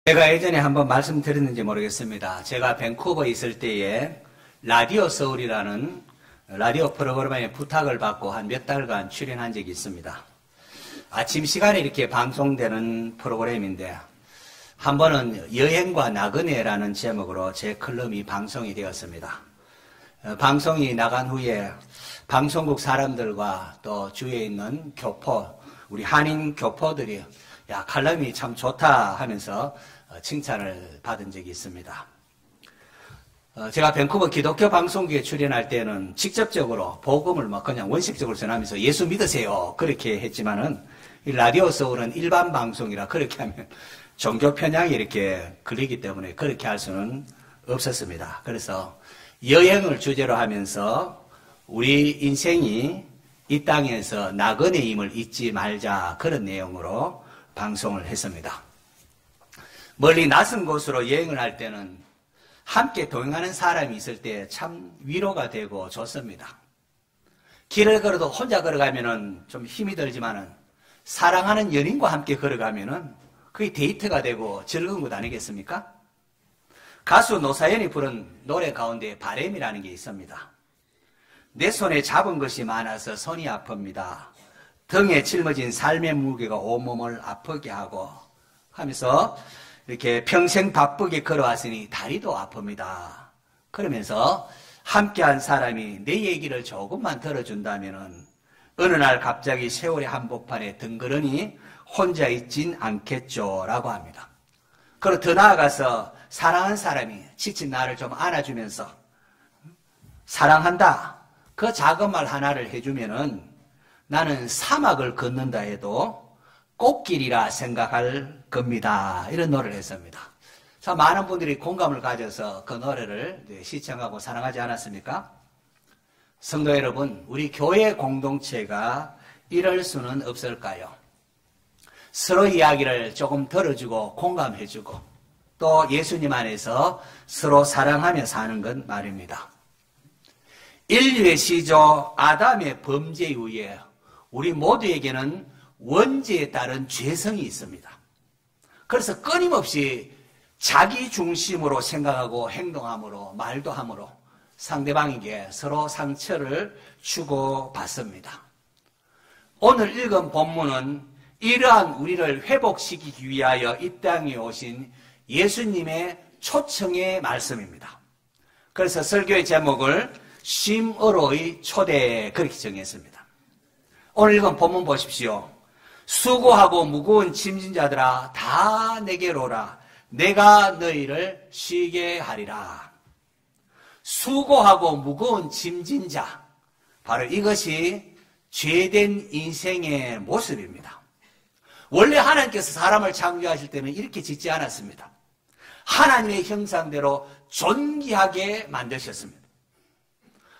제가 예전에 한번 말씀드렸는지 모르겠습니다. 제가 밴쿠버에 있을 때에 라디오 서울이라는 라디오 프로그램에 부탁을 받고 한 몇 달간 출연한 적이 있습니다. 아침 시간에 이렇게 방송되는 프로그램인데 한 번은 여행과 나그네라는 제목으로 제 컬럼이 방송이 되었습니다. 방송이 나간 후에 방송국 사람들과 또 주위에 있는 교포, 우리 한인 교포들이 야, 칼럼이 참 좋다 하면서 칭찬을 받은 적이 있습니다. 제가 밴쿠버 기독교 방송국에 출연할 때는 직접적으로 복음을 그냥 원식적으로 전하면서 예수 믿으세요 그렇게 했지만은 이 라디오 서울은 일반 방송이라 그렇게 하면 종교 편향이 이렇게 걸리기 때문에 그렇게 할 수는 없었습니다. 그래서 여행을 주제로 하면서 우리 인생이 이 땅에서 나그네임을 잊지 말자 그런 내용으로 방송을 했습니다. 멀리 낯선 곳으로 여행을 할 때는 함께 동행하는 사람이 있을 때 참 위로가 되고 좋습니다. 길을 걸어도 혼자 걸어가면은 좀 힘이 들지만은 사랑하는 연인과 함께 걸어가면은 그게 데이트가 되고 즐거운 것 아니겠습니까? 가수 노사연이 부른 노래 가운데 바램이라는 게 있습니다. 내 손에 잡은 것이 많아서 손이 아픕니다. 등에 짊어진 삶의 무게가 온몸을 아프게 하고 하면서 이렇게 평생 바쁘게 걸어왔으니 다리도 아픕니다. 그러면서 함께한 사람이 내 얘기를 조금만 들어준다면은 어느 날 갑자기 세월의 한복판에 덩그러니 혼자 있진 않겠죠 라고 합니다. 그리고 더 나아가서 사랑하는 사람이 지친 나를 좀 안아주면서 사랑한다 그 작은 말 하나를 해주면은 나는 사막을 걷는다 해도 꽃길이라 생각할 겁니다. 이런 노래를 했습니다. 참 많은 분들이 공감을 가져서 그 노래를 시청하고 사랑하지 않았습니까? 성도 여러분, 우리 교회 공동체가 이럴 수는 없을까요? 서로 이야기를 조금 들어주고 공감해주고 또 예수님 안에서 서로 사랑하며 사는 것 말입니다. 인류의 시조 아담의 범죄 이후에 우리 모두에게는 원죄에 따른 죄성이 있습니다. 그래서 끊임없이 자기 중심으로 생각하고 행동함으로 말도 함으로 상대방에게 서로 상처를 주고받습니다. 오늘 읽은 본문은 이러한 우리를 회복시키기 위하여 이 땅에 오신 예수님의 초청의 말씀입니다. 그래서 설교의 제목을 쉼으로의 초대 그렇게 정했습니다. 오늘 읽은 본문 보십시오. 수고하고 무거운 짐진 자들아 다 내게로 오라. 내가 너희를 쉬게 하리라. 수고하고 무거운 짐진 자, 바로 이것이 죄된 인생의 모습입니다. 원래 하나님께서 사람을 창조하실 때는 이렇게 짓지 않았습니다. 하나님의 형상대로 존귀하게 만드셨습니다.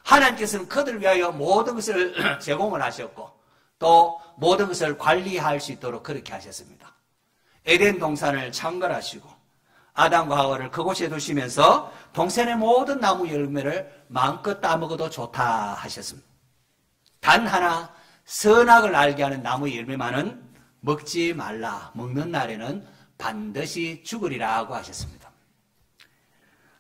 하나님께서는 그들을 위하여 모든 것을 제공을 하셨고 또 모든 것을 관리할 수 있도록 그렇게 하셨습니다. 에덴 동산을 창건하시고 아담과 하와를 그곳에 두시면서 동산의 모든 나무 열매를 마음껏 따먹어도 좋다 하셨습니다. 단 하나 선악을 알게 하는 나무 열매만은 먹지 말라. 먹는 날에는 반드시 죽으리라고 하셨습니다.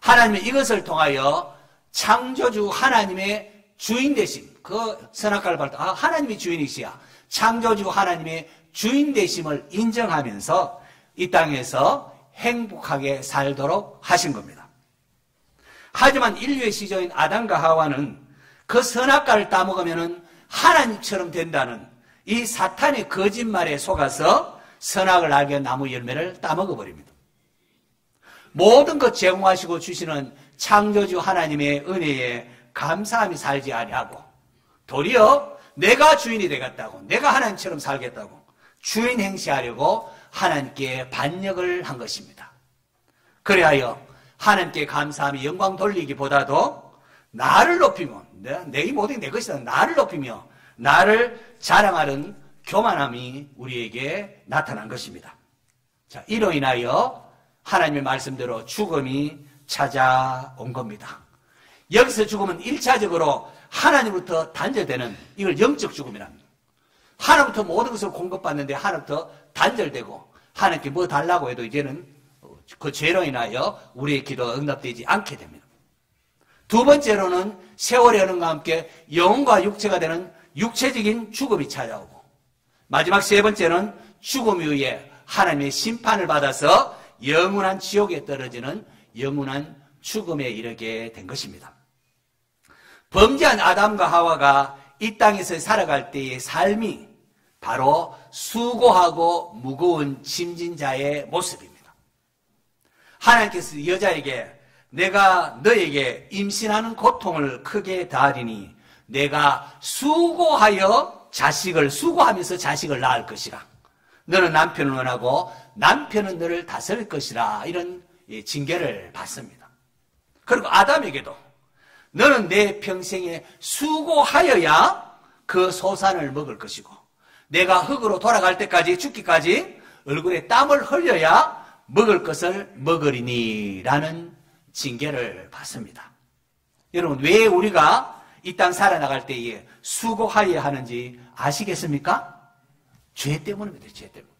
하나님은 이것을 통하여 창조주 하나님의 주인 되심, 그 선악과를 볼 때 하나님이 주인이시야. 창조주 하나님의 주인 되심을 인정하면서 이 땅에서 행복하게 살도록 하신 겁니다. 하지만 인류의 시조인 아담과 하와는 그 선악과를 따먹으면 하나님처럼 된다는 이 사탄의 거짓말에 속아서 선악을 알게 나무 열매를 따먹어버립니다. 모든 것 제공하시고 주시는 창조주 하나님의 은혜에 감사함이 살지 아니하고 도리어 내가 주인이 되겠다고 내가 하나님처럼 살겠다고 주인 행세하려고 하나님께 반역을 한 것입니다. 그래하여 하나님께 감사함이 영광 돌리기보다도 나를 높이며 내 모든 게 내 것이다 나를 높이며 나를 자랑하는 교만함이 우리에게 나타난 것입니다. 자, 이로 인하여 하나님의 말씀대로 죽음이 찾아온 겁니다. 여기서 죽음은 1차적으로 하나님부터 단절되는 이걸 영적 죽음이랍니다. 하나님부터 모든 것을 공급받는데 하나님부터 단절되고 하나님께 뭐 달라고 해도 이제는 그 죄로 인하여 우리의 기도가 응답되지 않게 됩니다. 두 번째로는 세월의 흐름과 함께 영혼과 육체가 되는 육체적인 죽음이 찾아오고, 마지막 세 번째는 죽음 이후에 하나님의 심판을 받아서 영원한 지옥에 떨어지는 영원한 죽음에 이르게 된 것입니다. 범죄한 아담과 하와가 이 땅에서 살아갈 때의 삶이 바로 수고하고 무거운 짐진 자의 모습입니다. 하나님께서 여자에게 내가 너에게 임신하는 고통을 크게 다하리니 내가 수고하면서 자식을 낳을 것이라. 너는 남편을 원하고 남편은 너를 다스릴 것이라. 이런 징계를 받습니다. 그리고 아담에게도 너는 내 평생에 수고하여야 그 소산을 먹을 것이고 내가 흙으로 돌아갈 때까지 죽기까지 얼굴에 땀을 흘려야 먹을 것을 먹으리니 라는 징계를 받습니다. 여러분, 왜 우리가 이 땅 살아나갈 때에 수고하여야 하는지 아시겠습니까? 죄 때문입니다. 죄 때문에.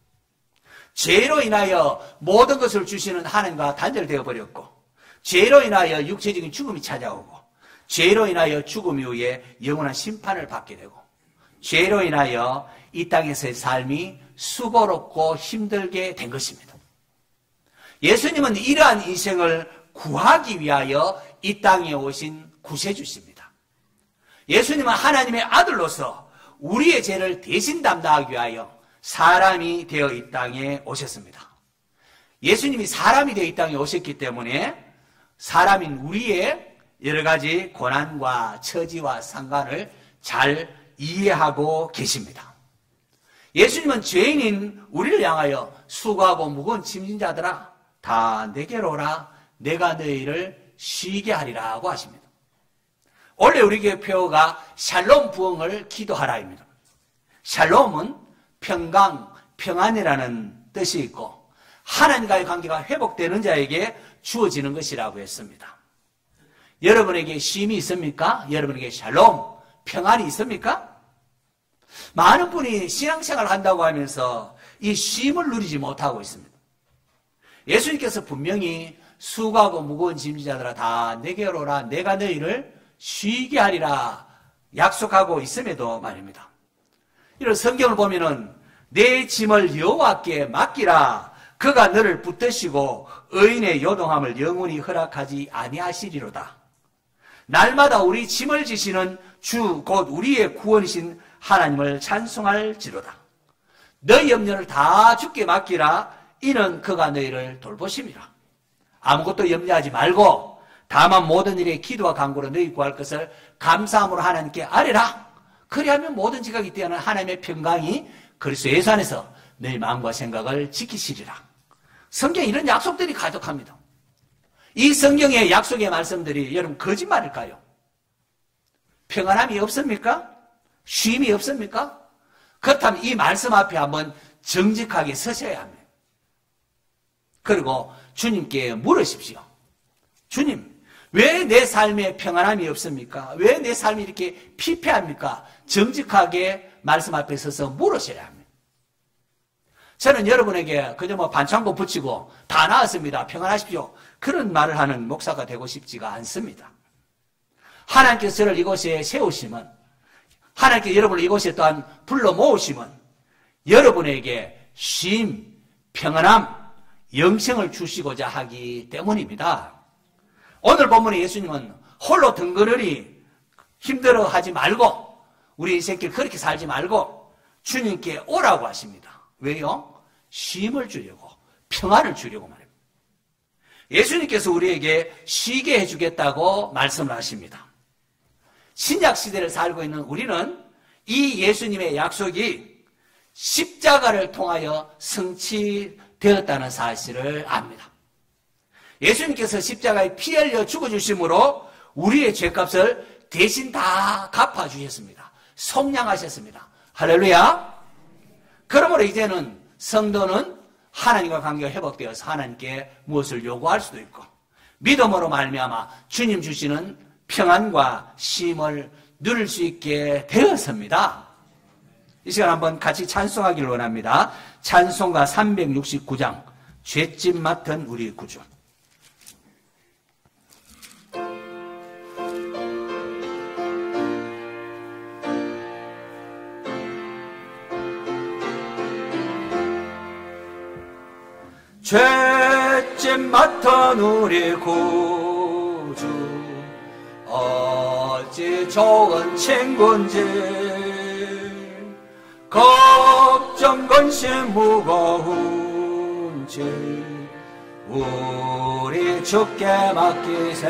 죄로 인하여 모든 것을 주시는 하나님과 단절되어 버렸고, 죄로 인하여 육체적인 죽음이 찾아오고, 죄로 인하여 죽음 이후에 영원한 심판을 받게 되고, 죄로 인하여 이 땅에서의 삶이 수고롭고 힘들게 된 것입니다. 예수님은 이러한 인생을 구하기 위하여 이 땅에 오신 구세주십니다. 예수님은 하나님의 아들로서 우리의 죄를 대신 담당하기 위하여 사람이 되어 이 땅에 오셨습니다. 예수님이 사람이 되어 이 땅에 오셨기 때문에 사람인 우리의 여러 가지 고난과 처지와 상관을 잘 이해하고 계십니다. 예수님은 죄인인 우리를 향하여 수고하고 무거운 짐진 자들아 다 내게로 오라 내가 너희를 쉬게 하리라고 하십니다. 원래 우리 교회 표어가 샬롬 부흥을 기도하라입니다. 샬롬은 평강, 평안이라는 뜻이 있고 하나님과의 관계가 회복되는 자에게 주어지는 것이라고 했습니다. 여러분에게 쉼이 있습니까? 여러분에게 샬롬, 평안이 있습니까? 많은 분이 신앙생활을 한다고 하면서 이 쉼을 누리지 못하고 있습니다. 예수님께서 분명히 수고하고 무거운 짐지자들아 다 내게로 오라 내가 너희를 쉬게 하리라 약속하고 있음에도 말입니다. 이런 성경을 보면은 내 짐을 여호와께 맡기라 그가 너를 붙드시고 의인의 요동함을 영원히 허락하지 아니하시리로다. 날마다 우리 짐을 지시는 주 곧 우리의 구원이신 하나님을 찬송할지로다. 너희 염려를 다 주께 맡기라 이는 그가 너희를 돌보심이라. 아무것도 염려하지 말고 다만 모든 일에 기도와 간구로 너희 구할 것을 감사함으로 하나님께 아뢰라. 그리하면 모든 지각이 뛰어난 하나님의 평강이 그리스도 예수 안에서 너희 마음과 생각을 지키시리라. 성경에 이런 약속들이 가득합니다. 이 성경의 약속의 말씀들이 여러분 거짓말일까요? 평안함이 없습니까? 쉼이 없습니까? 그렇다면 이 말씀 앞에 한번 정직하게 서셔야 합니다. 그리고 주님께 물으십시오. 주님, 왜 내 삶에 평안함이 없습니까? 왜 내 삶이 이렇게 피폐합니까? 정직하게 말씀 앞에 서서 물으셔야 합니다. 저는 여러분에게 그저 반창고 붙이고 다 나았습니다. 평안하십시오. 그런 말을 하는 목사가 되고 싶지가 않습니다. 하나님께서 저를 이곳에 세우시면, 하나님께서 여러분을 이곳에 또한 불러 모으시면 여러분에게 쉼, 평안함, 영생을 주시고자 하기 때문입니다. 오늘 본문의 예수님은 홀로 덩그러니 힘들어하지 말고 우리 인생길 그렇게 살지 말고 주님께 오라고 하십니다. 왜요? 쉼을 주려고, 평안을 주려고 말입니다. 예수님께서 우리에게 쉬게 해주겠다고 말씀을 하십니다. 신약 시대를 살고 있는 우리는 이 예수님의 약속이 십자가를 통하여 성취되었다는 사실을 압니다. 예수님께서 십자가에 피 흘려 죽어주심으로 우리의 죄값을 대신 다 갚아주셨습니다. 속량하셨습니다. 할렐루야. 그러므로 이제는 성도는 하나님과 관계가 회복되어서 하나님께 무엇을 요구할 수도 있고 믿음으로 말미암아 주님 주시는 평안과 쉼을 누릴 수 있게 되었습니다. 이 시간 한번 같이 찬송하기를 원합니다. 찬송가 369장 죄짐 맡은 우리 구주. 죄짐 맡은 우리 구주, 어찌 좋은 친구인지, 걱정 근심 무거운 짐 우리 주께 맡기세.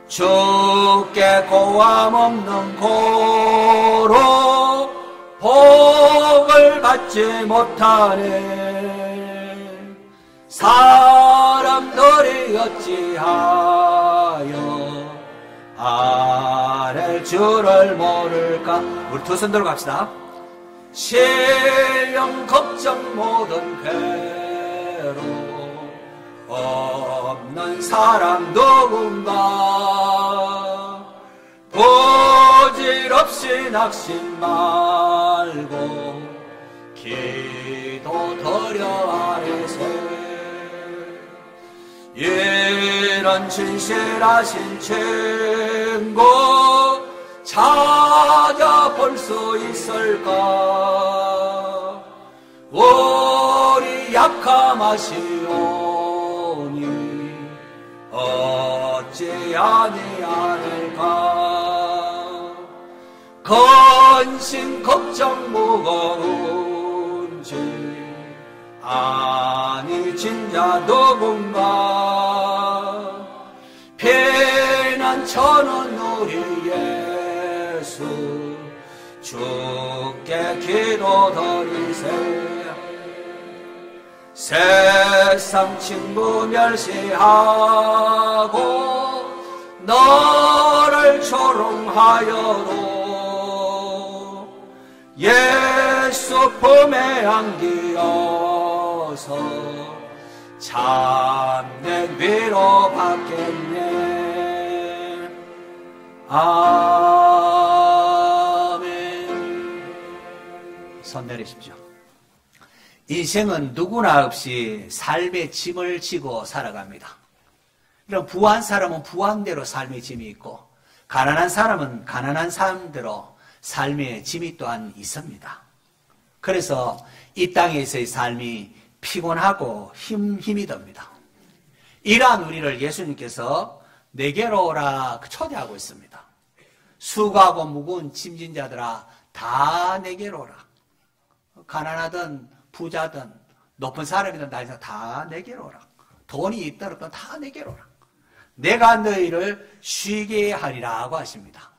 주께 고함 없는 고로 복을 받지 못하네. 사람들이 어찌하여 아랠 줄을 모를까. 우리 두 손 들고 갑시다. 시험 걱정 모든 괴로 없는 사람 누군가. 부질없이 낙심 말고 기도 드려 아뢰세. 이런 진실하신 친구 찾아볼 수 있을까. 우리 약함하시오니 어찌 아니하는가. 근심 걱정 무거운 짐 아니 진짜 누군가. 피난처는 우리 예수 주께 기도드리세. 세상 친구 멸시하고 너를 조롱하여도 예수 품에 안기어서 참된 위로 받겠네. 아멘. 손 내리십시오. 인생은 누구나 없이 삶의 짐을 지고 살아갑니다. 이런 부한 사람은 부한대로 삶의 짐이 있고, 가난한 사람은 가난한 삶대로 삶의 짐이 또한 있습니다. 그래서 이 땅에서의 삶이 피곤하고 힘이 듭니다. 이러한 우리를 예수님께서 내게로 오라 초대하고 있습니다. 수고하고 무거운 짐진 자들아 다 내게로 오라. 가난하든 부자든 높은 사람이든 나이든 다 내게로 오라. 돈이 있다 없다 다 내게로 오라. 내가 너희를 쉬게 하리라고 하십니다.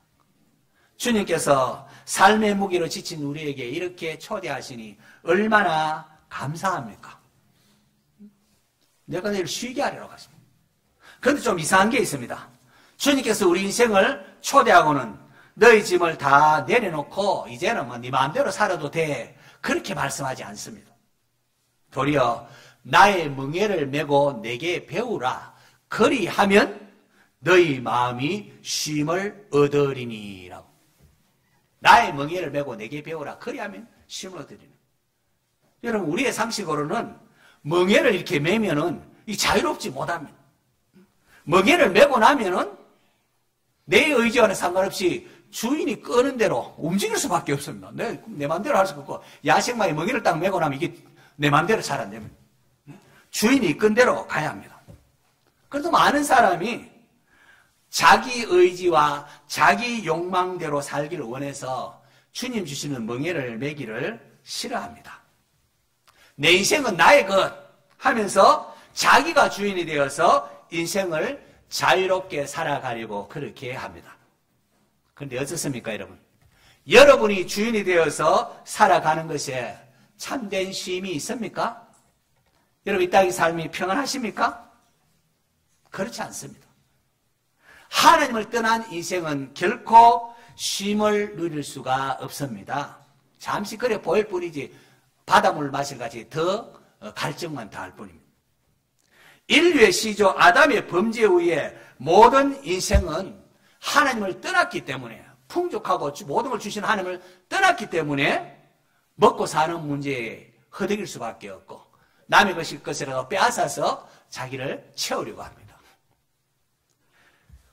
주님께서 삶의 무게로 지친 우리에게 이렇게 초대하시니 얼마나 감사합니까? 내가 너희를 쉬게 하리라고 하십니다. 그런데 좀 이상한 게 있습니다. 주님께서 우리 인생을 초대하고는 너희 짐을 다 내려놓고 이제는 뭐 네 마음대로 살아도 돼, 그렇게 말씀하지 않습니다. 도리어 나의 멍에를 메고 내게 배우라. 그리하면 너희 마음이 쉼을 얻으리니라고. 나의 멍에를 메고 내게 배우라. 그리하면 쉼을 얻으리니. 여러분, 우리의 상식으로는 멍에를 이렇게 메면은 이 자유롭지 못합니다. 멍에를 메고 나면은 내 의지와는 상관없이 주인이 끄는 대로 움직일 수밖에 없습니다. 내 마음대로 할 수가 없고, 야생마에 멍에를 딱 메고 나면 이게 내 마음대로 잘 안 됩니다. 주인이 이끈 대로 가야 합니다. 그래도 많은 사람이 자기 의지와 자기 욕망대로 살기를 원해서 주님 주시는 멍에를 메기를 싫어합니다. 내 인생은 나의 것 하면서 자기가 주인이 되어서 인생을 자유롭게 살아가려고 그렇게 합니다. 그런데 어떻습니까, 여러분? 여러분이 주인이 되어서 살아가는 것에 참된 쉼이 있습니까? 여러분, 이 땅의 삶이 평안하십니까? 그렇지 않습니다. 하나님을 떠난 인생은 결코 쉼을 누릴 수가 없습니다. 잠시 그래 보일 뿐이지 바닷물 마실 같이 더 갈증만 더할 뿐입니다. 인류의 시조 아담의 범죄 후에 모든 인생은 하나님을 떠났기 때문에, 풍족하고 모든 걸 주신 하나님을 떠났기 때문에 먹고 사는 문제에 허덕일 수밖에 없고, 남의 것이라도 빼앗아서 자기를 채우려고 합니다.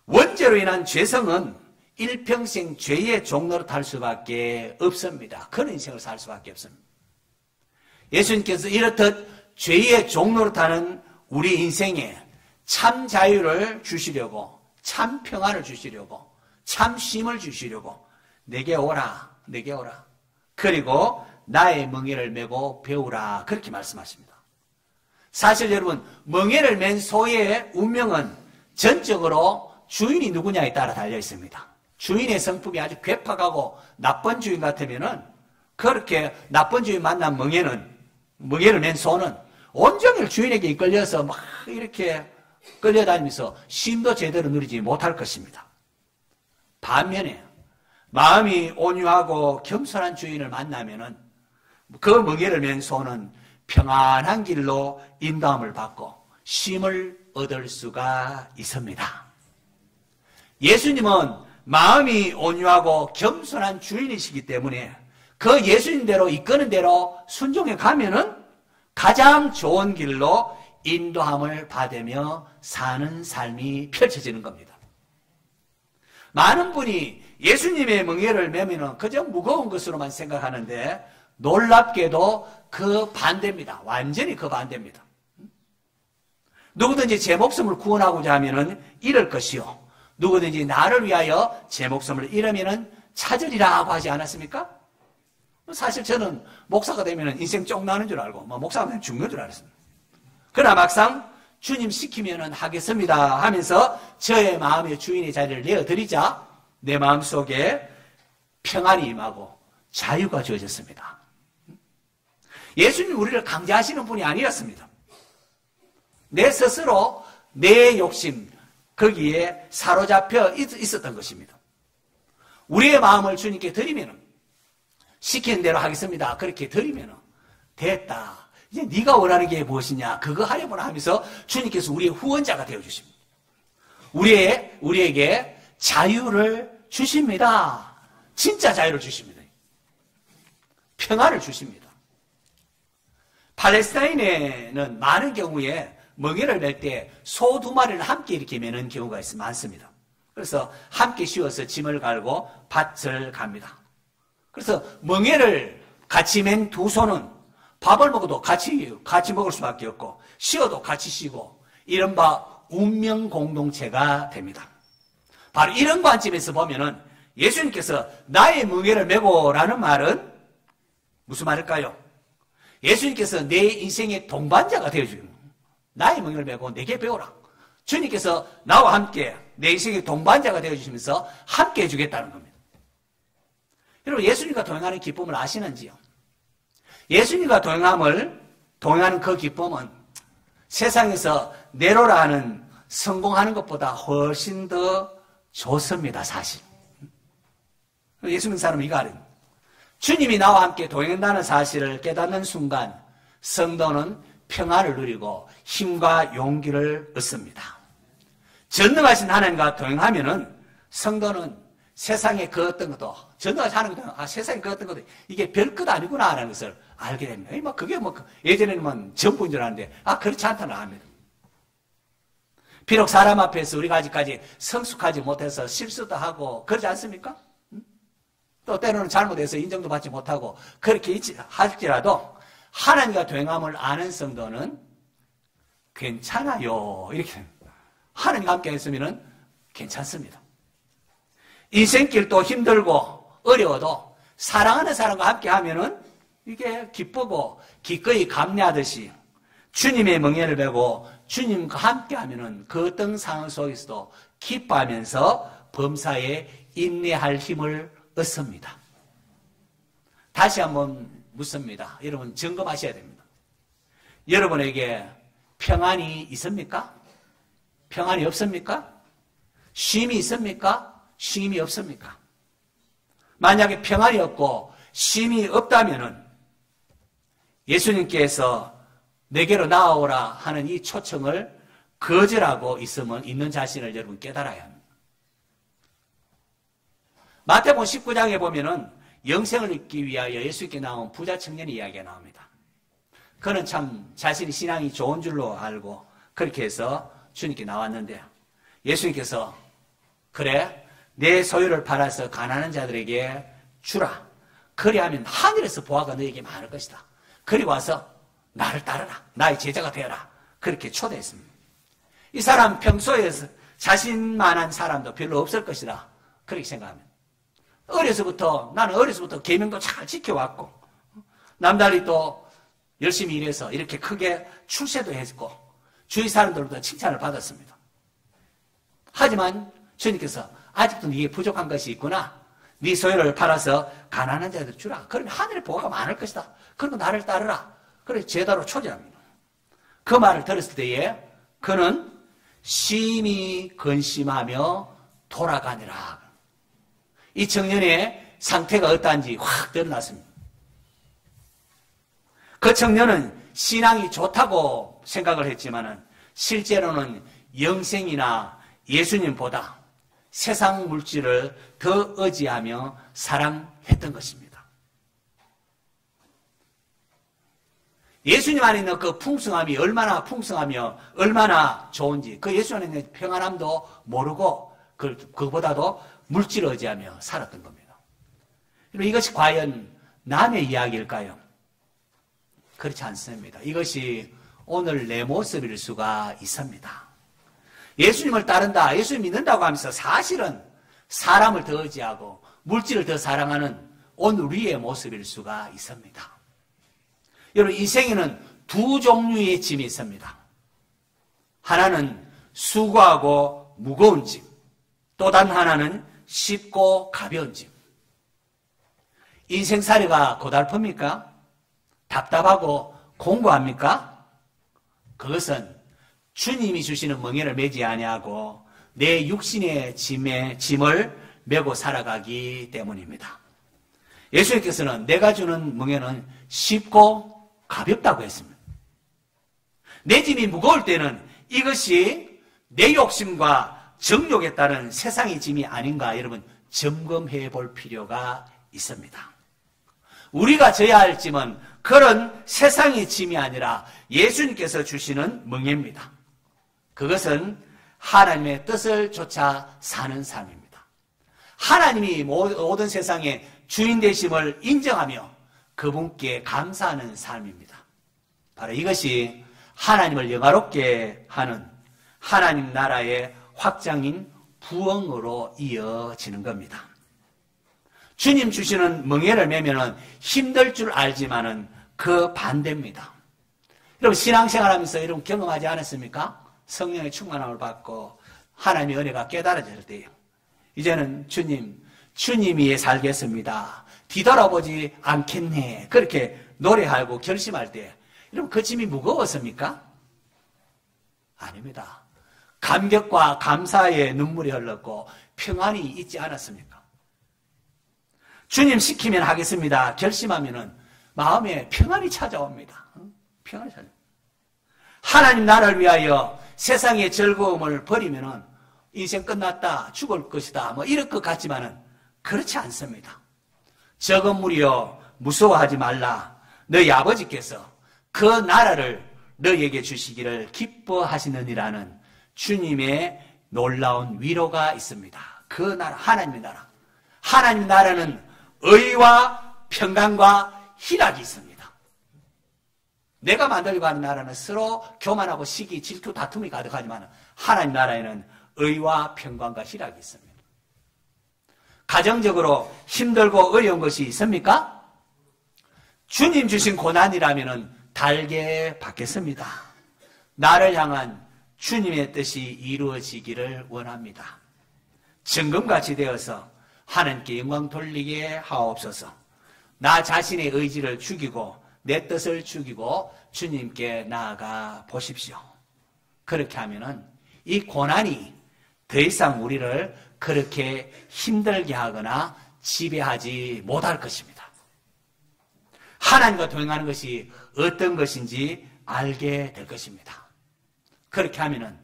원죄로 인한 죄성은 일평생 죄의 종로로 탈 수밖에 없습니다. 그런 인생을 살 수밖에 없습니다. 예수님께서 이렇듯 죄의 종로로 타는 우리 인생에 참 자유를 주시려고, 참 평안을 주시려고, 참 쉼을 주시려고 내게 오라, 내게 오라. 그리고 나의 멍에를 메고 배우라. 그렇게 말씀하십니다. 사실 여러분, 멍에를 맨 소의 운명은 전적으로 주인이 누구냐에 따라 달려 있습니다. 주인의 성품이 아주 괴팍하고 나쁜 주인 같으면은, 그렇게 나쁜 주인 만난 멍에를 맨 소는 온종일 주인에게 이끌려서 막 이렇게 끌려다니면서 쉼도 제대로 누리지 못할 것입니다. 반면에 마음이 온유하고 겸손한 주인을 만나면은 그 멍에를 맨 소는 평안한 길로 인도함을 받고 쉼을 얻을 수가 있습니다. 예수님은 마음이 온유하고 겸손한 주인이시기 때문에 그 예수님대로 이끄는 대로 순종해 가면은 가장 좋은 길로 인도함을 받으며 사는 삶이 펼쳐지는 겁니다. 많은 분이 예수님의 멍에를 매면은 그저 무거운 것으로만 생각하는데 놀랍게도 그 반대입니다. 완전히 그 반대입니다. 누구든지 제 목숨을 구원하고자 하면은 잃을 것이요, 누구든지 나를 위하여 제 목숨을 잃으면은 찾으리라고 하지 않았습니까? 사실 저는 목사가 되면 인생 쫑 나는 줄 알고 목사가 되면 죽는 줄 알았습니다. 그러나 막상 주님 시키면 하겠습니다 하면서 저의 마음의 주인의 자리를 내어드리자 내 마음속에 평안이 임하고 자유가 주어졌습니다. 예수님 우리를 강제하시는 분이 아니었습니다. 내 스스로 내 욕심 거기에 사로잡혀 있었던 것입니다. 우리의 마음을 주님께 드리면 시키는 대로 하겠습니다. 그렇게 드리면 됐다. 이제 네가 원하는 게 무엇이냐 그거 하려구나 하면서 주님께서 우리의 후원자가 되어주십니다. 우리에게 자유를 주십니다. 진짜 자유를 주십니다. 평안을 주십니다. 팔레스타인에는 많은 경우에 멍에를 맬 때 소 2마리를 함께 이렇게 매는 경우가 많습니다. 그래서 함께 씌워서 짐을 갈고 밭을 갑니다. 그래서 멍에를 같이 맨 두 소는 밥을 먹어도 같이 먹을 수밖에 없고 쉬어도 같이 쉬고 이른바 운명 공동체가 됩니다. 바로 이런 관점에서 보면은 예수님께서 나의 멍에를 메고라는 말은 무슨 말일까요? 예수님께서 내 인생의 동반자가 되어주는, 나의 멍에를 메고 내게 배우라. 주님께서 나와 함께 내 인생의 동반자가 되어주시면서 함께 해주겠다는 겁니다. 여러분, 예수님과 동행하는 기쁨을 아시는지요? 예수님과 동행하는 그 기쁨은 세상에서 내로라 하는 성공하는 것보다 훨씬 더 좋습니다, 사실. 예수 믿는 사람은 이거 알아요. 주님이 나와 함께 동행한다는 사실을 깨닫는 순간 성도는 평안을 누리고 힘과 용기를 얻습니다. 전능하신 하나님과 동행하면은 성도는 세상의 그 어떤 것도, 전능하신 하나님과 세상의 그 어떤 것도 이게 별것 아니구나 하는 것을 알게 됩니다. 그게 예전에는 전부인 줄 알았는데 그렇지 않다는 압니다. 비록 사람 앞에서 우리가 아직까지 성숙하지 못해서 실수도 하고 그러지 않습니까? 또 때로는 잘못해서 인정도 받지 못하고 그렇게 할지라도 하나님과 동행함을 아는 성도는 괜찮아요. 이렇게 하나님과 함께 했으면 괜찮습니다. 인생길도 힘들고 어려워도 사랑하는 사람과 함께 하면은 이게 기쁘고 기꺼이 감내하듯이 주님의 멍에를 메고 주님과 함께 하면은 그 어떤 상황 속에서도 기뻐하면서 범사에 인내할 힘을 얻습니다. 다시 한번 묻습니다. 여러분 점검하셔야 됩니다. 여러분에게 평안이 있습니까? 평안이 없습니까? 쉼이 있습니까? 쉼이 없습니까? 만약에 평안이 없고 쉼이 없다면은 예수님께서 내게로 나아오라 하는 이 초청을 거절하고 있는 자신을 여러분 깨달아야 합니다. 마태복음 19장에 보면은 영생을 얻기 위하여 예수님께 나온 부자 청년의 이야기가 나옵니다. 그는 참 자신이 신앙이 좋은 줄로 알고 그렇게 해서 주님께 나왔는데 예수님께서 그래 내 소유를 팔아서 가난한 자들에게 주라. 그리하면 하늘에서 보아가 너에게 많을 것이다. 그리고 와서 나를 따르라. 나의 제자가 되어라. 그렇게 초대했습니다. 이 사람 평소에 자신만한 사람도 별로 없을 것이다. 그렇게 생각합니다. 나는 어려서부터 계명도 잘 지켜왔고 남달리 또 열심히 일해서 이렇게 크게 출세도 했고 주위 사람들로부터 칭찬을 받았습니다. 하지만 주님께서 아직도 네게 부족한 것이 있구나. 네 소유를 팔아서 가난한 자들 주라. 그러면 하늘에 보화가 많을 것이다. 그리고 나를 따르라. 그래서 제자로 초대합니다. 그 말을 들었을 때에 그는 심히 근심하며 돌아가니라. 이 청년의 상태가 어떠한지 확 드러났습니다. 그 청년은 신앙이 좋다고 생각을 했지만은 실제로는 영생이나 예수님보다 세상 물질을 더 의지하며 사랑했던 것입니다. 예수님 안에 있는 그 풍성함이 얼마나 풍성하며 얼마나 좋은지 그 예수 안에 있는 평안함도 모르고 그보다도 물질을 의지하며 살았던 겁니다. 이것이 과연 남의 이야기일까요? 그렇지 않습니다. 이것이 오늘 내 모습일 수가 있습니다. 예수님을 따른다, 예수님 믿는다고 하면서 사실은 사람을 더 의지하고 물질을 더 사랑하는 오늘 우리의 모습일 수가 있습니다. 여러분, 인생에는 두 종류의 짐이 있습니다. 하나는 수고하고 무거운 짐, 또 다른 하나는 쉽고 가벼운 짐. 인생살이가 고달픕니까? 답답하고 공고합니까? 그것은 주님이 주시는 멍에를 매지 아니하고 내 육신의 짐을 메고 살아가기 때문입니다. 예수님께서는 내가 주는 멍에는 쉽고 가볍다고 했습니다. 내 짐이 무거울 때는 이것이 내 욕심과 정욕에 따른 세상의 짐이 아닌가 여러분 점검해 볼 필요가 있습니다. 우리가 져야 할 짐은 그런 세상의 짐이 아니라 예수님께서 주시는 멍에입니다. 그것은 하나님의 뜻을 쫓아 사는 삶입니다. 하나님이 모든 세상의 주인 되심을 인정하며 그분께 감사하는 삶입니다. 바로 이것이 하나님을 영화롭게 하는 하나님 나라의 확장인 부흥으로 이어지는 겁니다. 주님 주시는 멍에를 매면은 힘들 줄 알지만은 그 반대입니다. 여러분 신앙생활하면서 여러분 경험하지 않았습니까? 성령의 충만함을 받고 하나님의 은혜가 깨달아질 때요. 이제는 주님 위에 살겠습니다. 뒤돌아보지 않겠네. 그렇게 노래하고 결심할 때 여러분 그 짐이 무거웠습니까? 아닙니다. 감격과 감사의 눈물이 흘렀고 평안이 있지 않았습니까? 주님 시키면 하겠습니다. 결심하면은 마음에 평안이 찾아옵니다. 평안이 찾아옵니다. 하나님 나라를 위하여 세상의 즐거움을 버리면은 인생 끝났다, 죽을 것이다, 뭐 이럴 것 같지만은 그렇지 않습니다. 적은 무리여 무서워하지 말라. 너희 아버지께서 그 나라를 너희에게 주시기를 기뻐하시느니라는 주님의 놀라운 위로가 있습니다. 그 나라, 하나님의 나라. 하나님의 나라는 의와 평강과 희락이 있습니다. 내가 만들려고 하는 나라는 서로 교만하고 시기, 질투, 다툼이 가득하지만 하나님 나라에는 의와 평강과 희락이 있습니다. 가정적으로 힘들고 어려운 것이 있습니까? 주님 주신 고난이라면 달게 받겠습니다. 나를 향한 주님의 뜻이 이루어지기를 원합니다. 정금같이 되어서 하나님께 영광 돌리게 하옵소서. 나 자신의 의지를 죽이고 내 뜻을 죽이고 주님께 나아가 보십시오. 그렇게 하면은 이 고난이 더 이상 우리를 그렇게 힘들게 하거나 지배하지 못할 것입니다. 하나님과 동행하는 것이 어떤 것인지 알게 될 것입니다. 그렇게 하면은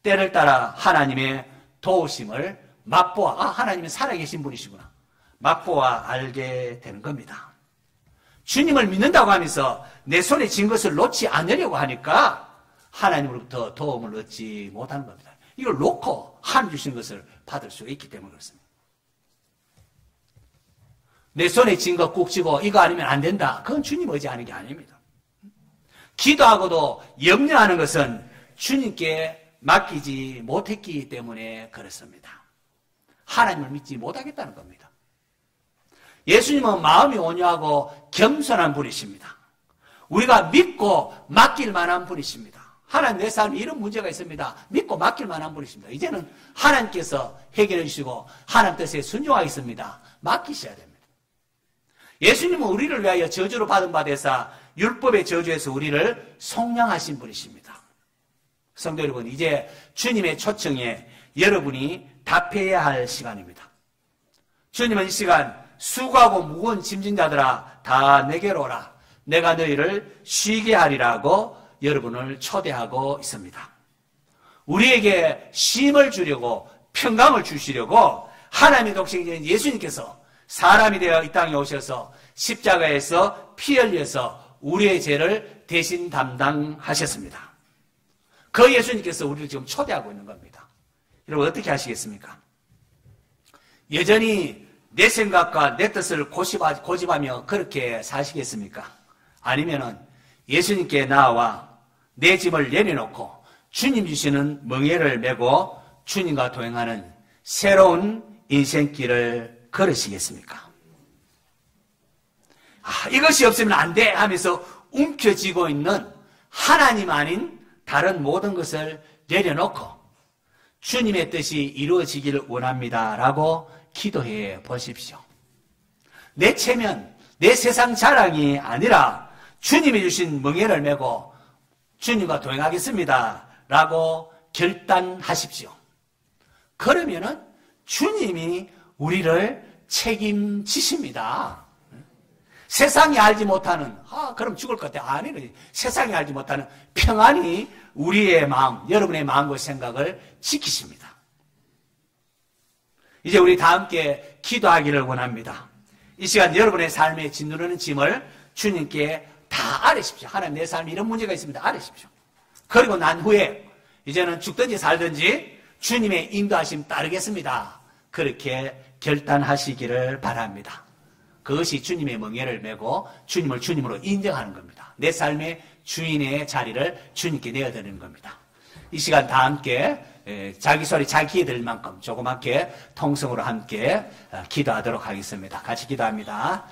때를 따라 하나님의 도우심을 맛보아, 하나님은 살아계신 분이시구나. 맛보아 알게 되는 겁니다. 주님을 믿는다고 하면서 내 손에 쥔 것을 놓지 않으려고 하니까 하나님으로부터 도움을 얻지 못하는 겁니다. 이걸 놓고 하나님 주신 것을 받을 수가 있기 때문에 그렇습니다. 내 손에 쥔 거 꾹 쥐고 이거 아니면 안 된다. 그건 주님 의지하는 게 아닙니다. 기도하고도 염려하는 것은 주님께 맡기지 못했기 때문에 그렇습니다. 하나님을 믿지 못하겠다는 겁니다. 예수님은 마음이 온유하고 겸손한 분이십니다. 우리가 믿고 맡길 만한 분이십니다. 하나님 내 삶에 이런 문제가 있습니다. 믿고 맡길 만한 분이십니다. 이제는 하나님께서 해결해 주시고 하나님 뜻에 순종하겠습니다. 맡기셔야 됩니다. 예수님은 우리를 위하여 저주로 받은 바 되사 율법의 저주에서 우리를 속량하신 분이십니다. 성도 여러분, 이제 주님의 초청에 여러분이 답해야 할 시간입니다. 주님은 이 시간 수고하고 무거운 짐진 자들아 다 내게로 오라. 내가 너희를 쉬게 하리라고 여러분을 초대하고 있습니다. 우리에게 쉼을 주려고 평강을 주시려고 하나님의 독생자인 예수님께서 사람이 되어 이 땅에 오셔서 십자가에서 피 흘려서 우리의 죄를 대신 담당하셨습니다. 그 예수님께서 우리를 지금 초대하고 있는 겁니다. 여러분 어떻게 하시겠습니까? 여전히 내 생각과 내 뜻을 고집하며 그렇게 사시겠습니까? 아니면은 예수님께 나와 내 짐을 내려놓고 주님 주시는 멍에를 메고 주님과 동행하는 새로운 인생길을 걸으시겠습니까? 이것이 없으면 안 돼 하면서 움켜쥐고 있는 하나님 아닌 다른 모든 것을 내려놓고 주님의 뜻이 이루어지기를 원합니다라고 기도해 보십시오. 내 체면, 내 세상 자랑이 아니라 주님이 주신 멍에를 메고 주님과 동행하겠습니다 라고 결단하십시오. 그러면은 주님이 우리를 책임지십니다. 세상이 알지 못하는 그럼 죽을 것 같아. 아니래. 세상이 알지 못하는 평안이 우리의 마음, 여러분의 마음과 생각을 지키십니다. 이제 우리 다 함께 기도하기를 원합니다. 이 시간 여러분의 삶에 짓누르는 짐을 주님께 다 아뢰십시오. 하나님 내 삶에 이런 문제가 있습니다. 아뢰십시오. 그리고 난 후에 이제는 죽든지 살든지 주님의 인도하심 따르겠습니다. 그렇게 결단하시기를 바랍니다. 그것이 주님의 멍에를 메고 주님을 주님으로 인정하는 겁니다. 내 삶의 주인의 자리를 주님께 내어드리는 겁니다. 이 시간 다 함께 자기 소리 잘 귀에 들 만큼 조그맣게 통성으로 함께 기도하도록 하겠습니다. 같이 기도합니다.